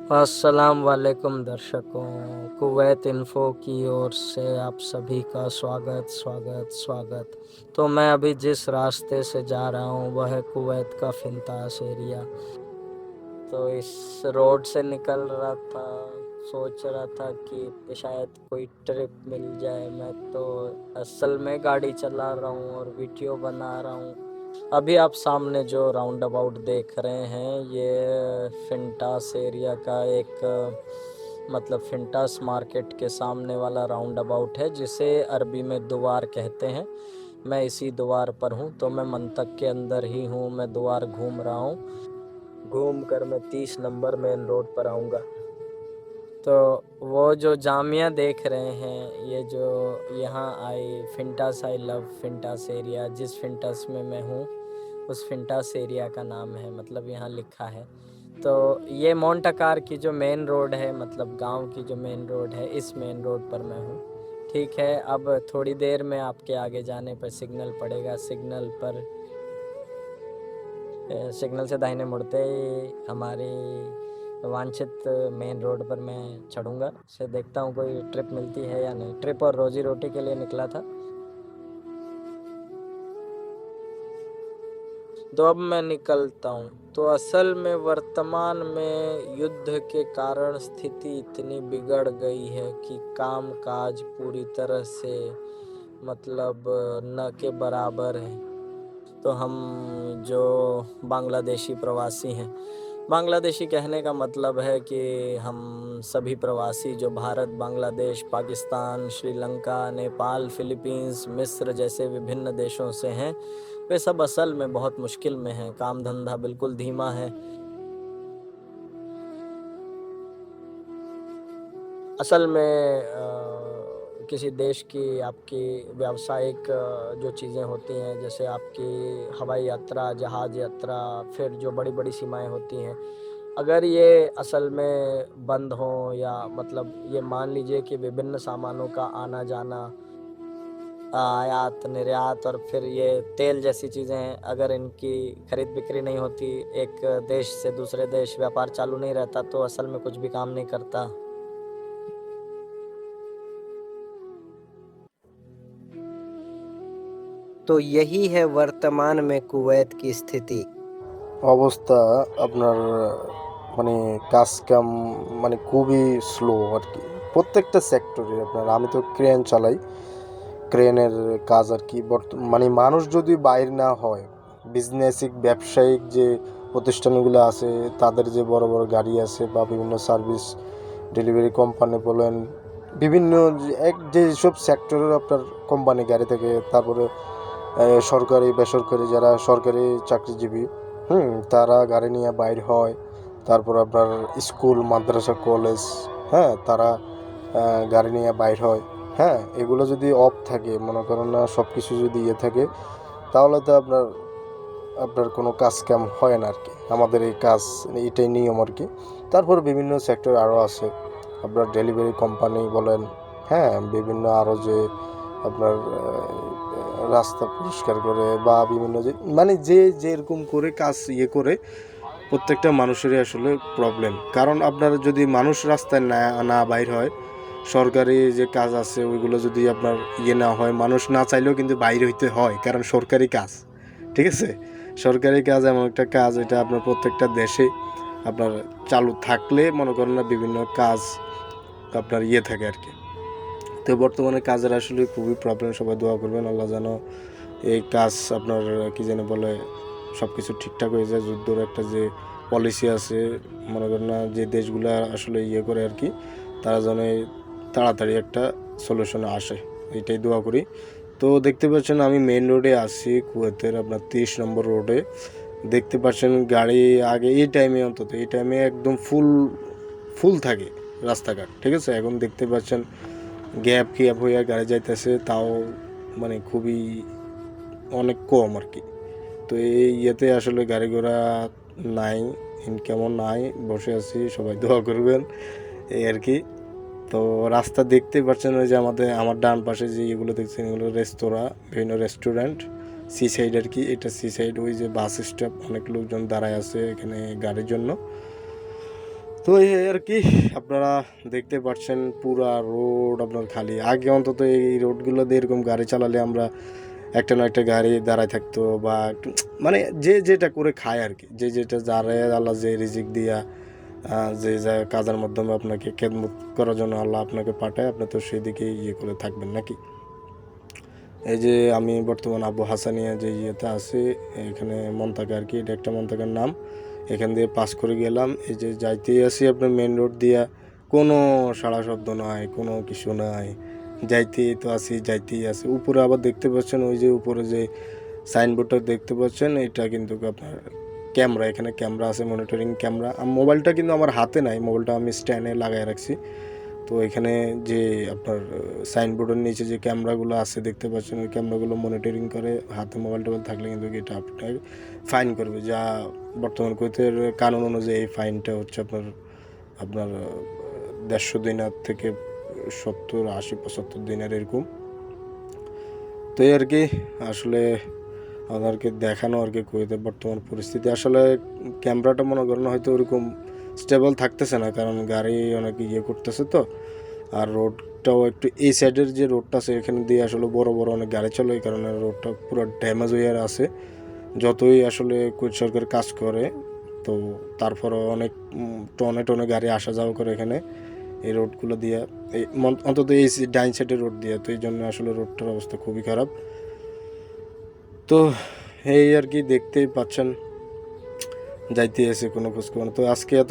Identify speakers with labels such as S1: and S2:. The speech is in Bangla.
S1: अस्सलाम वालेकुम दर्शकों, कुवैत इन्फो की ओर से आप सभी का स्वागत। तो मैं अभी जिस रास्ते से जा रहा हूँ वह है कुवैत का फिंतास एरिया। तो इस रोड से निकल रहा था, सोच रहा था कि शायद कोई ट्रिप मिल जाए। मैं तो असल में गाड़ी चला रहा हूँ और वीडियो बना रहा हूँ। अभी आप सामने जो राउंड अबाउट देख रहे हैं ये फिंटास एरिया का एक मतलब फिंटास मार्केट के सामने वाला राउंड अबाउट है, जिसे अरबी में द्वार कहते हैं। मैं इसी द्वार पर हूँ, तो मैं मंतक के अंदर ही हूँ। मैं द्वार घूम रहा हूँ। घूम कर मैं 30 नंबर मेन रोड पर आऊँगा। तो वो जो जामिया देख रहे हैं, ये जो यहाँ आई फिंटास, आई लव फिंटास एरिया, जिस फिंटास में मैं हूँ उस फिंटास एरिया का नाम है, मतलब यहाँ लिखा है। तो ये मोंटाकार की जो मेन रोड है, मतलब गांव की जो मेन रोड है, इस मेन रोड पर मैं हूँ। ठीक है, अब थोड़ी देर में आपके आगे जाने पर सिग्नल पड़ेगा। सिग्नल से दाहिने मुड़ते ही हमारी वांछित मेन रोड पर मैं चढ़ूँगा। से देखता हूँ कोई ट्रिप मिलती है या नहीं। ट्रिप और रोजी रोटी के लिए निकला था। तो अब मैं निकलता हूँ। तो असल में वर्तमान में युद्ध के कारण स्थिति इतनी बिगड़ गई है कि काम काज पूरी तरह से मतलब न के बराबर है। तो हम जो बांग्लादेशी प्रवासी हैं, बांग्लादेशी कहने का मतलब है कि हम सभी प्रवासी जो भारत, बांग्लादेश, पाकिस्तान, श्रीलंका, नेपाल, फिलीपींस, मिस्र जैसे विभिन्न देशों से हैं, वे सब असल में बहुत मुश्किल में हैं। काम धंधा बिल्कुल धीमा है। असल में किसी देश की आपकी व्यावसायिक जो चीज़ें होती हैं, जैसे आपकी हवाई यात्रा, जहाज़ यात्रा, फिर जो बड़ी बड़ी सीमाएं होती हैं, अगर ये असल में बंद हों, या मतलब ये मान लीजिए कि विभिन्न सामानों का आना जाना, आयात निर्यात, और फिर ये तेल जैसी चीज़ें, अगर इनकी खरीद बिक्री नहीं होती, एक देश से दूसरे देश व्यापार चालू नहीं रहता, तो असल में कुछ भी काम नहीं करता। तो यही है वर्तमान में कुवैत की स्थिति।
S2: অবস্থা আপনার মানে কাজ কাম মানে খুবই স্লো আর কি, প্রত্যেকটা সেক্টরে। আপনার আমি তো ক্রেন চালাই, ক্রেনের কাজ আর কি। মানে মানুষ যদি বাইর না হয়, বিজনেসিক ব্যবসায়িক যে প্রতিষ্ঠানগুলো আছে, তাদের যে বড় বড় গাড়ি আছে বা বিভিন্ন সার্ভিস ডেলিভারি কোম্পানি বলেন, বিভিন্ন যেসব সেক্টরের আপনার কোম্পানি গাড়ি থেকে, তারপরে সরকারি বেসরকারি যারা সরকারি চাকরিজীবী, তারা গাড়ি নিয়ে বাইর হয়। তারপর আপনার স্কুল, মাদ্রাসা, কলেজ, হ্যাঁ, তারা গাড়ি নিয়ে বাইর হয়। হ্যাঁ, এগুলো যদি অফ থাকে, মনে করেন না, সব কিছু যদি ইয়ে থাকে, তাহলে তো আপনার আপনার কোনো কাজ কাম হয় না আর কি। আমাদের এই কাজ, এটাই নিয়ম আর কি। তারপর বিভিন্ন সেক্টর আরও আছে, আপনার ডেলিভারি কোম্পানি বলেন, হ্যাঁ, বিভিন্ন আরও যে আপনার রাস্তা পরিষ্কার করে বা বিভিন্ন যে মানে যে যেরকম করে কাজ ইয়ে করে, প্রত্যেকটা মানুষেরই আসলে প্রবলেম। কারণ আপনার যদি মানুষ রাস্তায় না না বাইর হয়, সরকারি যে কাজ আছে ওইগুলো যদি আপনার ইয়ে না হয়, মানুষ না চাইলেও কিন্তু বাইরে হইতে হয়, কারণ সরকারি কাজ। ঠিক আছে, সরকারি কাজ এমন একটা কাজ, এটা আপনার প্রত্যেকটা দেশে আপনার চালু থাকলে মনে করেন না বিভিন্ন কাজ আপনার ইয়ে থাকে আর কি। তো বর্তমানে কাজের আসলে খুবই প্রবলেম। সবাই দোয়া করবেন আল্লাহ যেন এই কাজ আপনার কি যেন বলে সব কিছু ঠিকঠাক হয়ে যায়। যুদ্ধর একটা যে পলিসি আছে, মনে করেন না, যে দেশগুলো আসলে ইয়ে করে আর কি, তারা যেন তাড়াতাড়ি একটা সলিউশনে আসে, এইটাই দোয়া করি। তো দেখতে পাচ্ছেন আমি মেইন রোডে আছি, কুয়েতের আপনার 30 নম্বর রোডে। দেখতে পাচ্ছেন গাড়ি আগে এই টাইমে, অন্তত এই টাইমে একদম ফুল ফুল থাকে রাস্তাঘাট। ঠিক আছে, এখন দেখতে পাচ্ছেন গ্যাপ গ্যাপ হইয়া গাড়ি যাইতেছে, তাও মানে খুবই অনেক কম আর কি। তো এই ইয়েতে আসলে গাড়ি ঘোড়া নাই, ইনকামও নাই, বসে আছি, সবাই দোয়া করবেন, এই আর কি। তো রাস্তা দেখতে পাচ্ছেন, ওই যে আমার ডান পাশে যে এগুলো দেখছেন, এগুলো রেস্তোরাঁ, বিভিন্ন রেস্টুরেন্ট, সি সাইড আর কি। এটা সি সাইড, ওই যে বাস স্টপ, অনেক লোকজন দাঁড়ায় আছে এখানে গাড়ির জন্য। তো এই আর কি, আপনারা দেখতে পাচ্ছেন পুরা রোড আপনার খালি। আগে অন্তত এই রোডগুলোতে এরকম গাড়ি চালালে আমরা একটা না একটা গাড়ি দাঁড়ায় থাকতো বা একটু মানে যে যেটা করে খায় আর কি, যে যেটা যারা আল্লাহ যে রিজিক দিয়া যে যা কাজের মাধ্যমে আপনাকে খেদমত করার জন্য আল্লাহ আপনাকে পাঠায়, আপনি তো সেই দিকেই ইয়ে করে থাকবেন নাকি। এই যে আমি বর্তমান আবু হাসানিয়া যে ইয়েতে আছি, এখানে মন্তাকা আর কি, এটা একটা মন্তাকার নাম। এখান দিয়ে পাস করে গেলাম, এই যে যাইতেই আছি আপনার মেন রোড দিয়া, কোনো সাড়া শব্দ নাই, কোনো কিছু নাই, যাইতেই তো আছি যাইতেই আছি। উপরে আবার দেখতে পাচ্ছেন, ওই যে উপরে যে সাইনবোর্ডটা দেখতে পাচ্ছেন, এটা কিন্তু আপনার ক্যামেরা, এখানে ক্যামেরা আছে, মনিটরিং ক্যামেরা। মোবাইলটা কিন্তু আমার হাতে নাই, মোবাইলটা আমি স্ট্যান্ডে লাগাই রাখছি। তো এখানে যে আপনার সাইনবোর্ডের নিচে যে ক্যামেরাগুলো আছে দেখতে পাচ্ছেন, ওই ক্যামেরাগুলো মনিটরিং করে। হাতে মোবাইল টোবাইল থাকলে কিন্তু এটা আপনার ফাইন করবে, যা বর্তমান কুয়েতের কানুন অনুযায়ী এই ফাইনটা হচ্ছে আপনার আপনার 150 দিনার থেকে 70, 80, 75 দিনের এরকম। তো এই আর কি, আসলে আমাদেরকে দেখানো আর কি কুয়েতের বর্তমান পরিস্থিতি। আসলে ক্যামেরাটা মনে করেন হয়তো ওরকম স্টেবল থাকতেছে না, কারণ গাড়ি অনেক ইয়ে করতেছে তো। আর রোডটাও একটু এই সাইডের যে রোডটা আছে এখানে দিয়ে আসলে বড় বড় অনেক গাড়ি চলে, এই কারণে রোডটা পুরো ড্যামেজ হয়ে আছে। যতই আসলে কুয়েত সরকার কাজ করে, তো তারপরে অনেক টনে টনে গাড়ি আসা যাওয়া করে এখানে এই রোডগুলো দিয়ে, এই অন্তত এই ডাইন সাইডের রোড দিয়ে। তো এই জন্য আসলে রোডটার অবস্থা খুবই খারাপ। তো এই আর কি, দেখতেই পাচ্ছেন যাইতে এসে কোনো খোঁজ খবর না। তো আজকে এত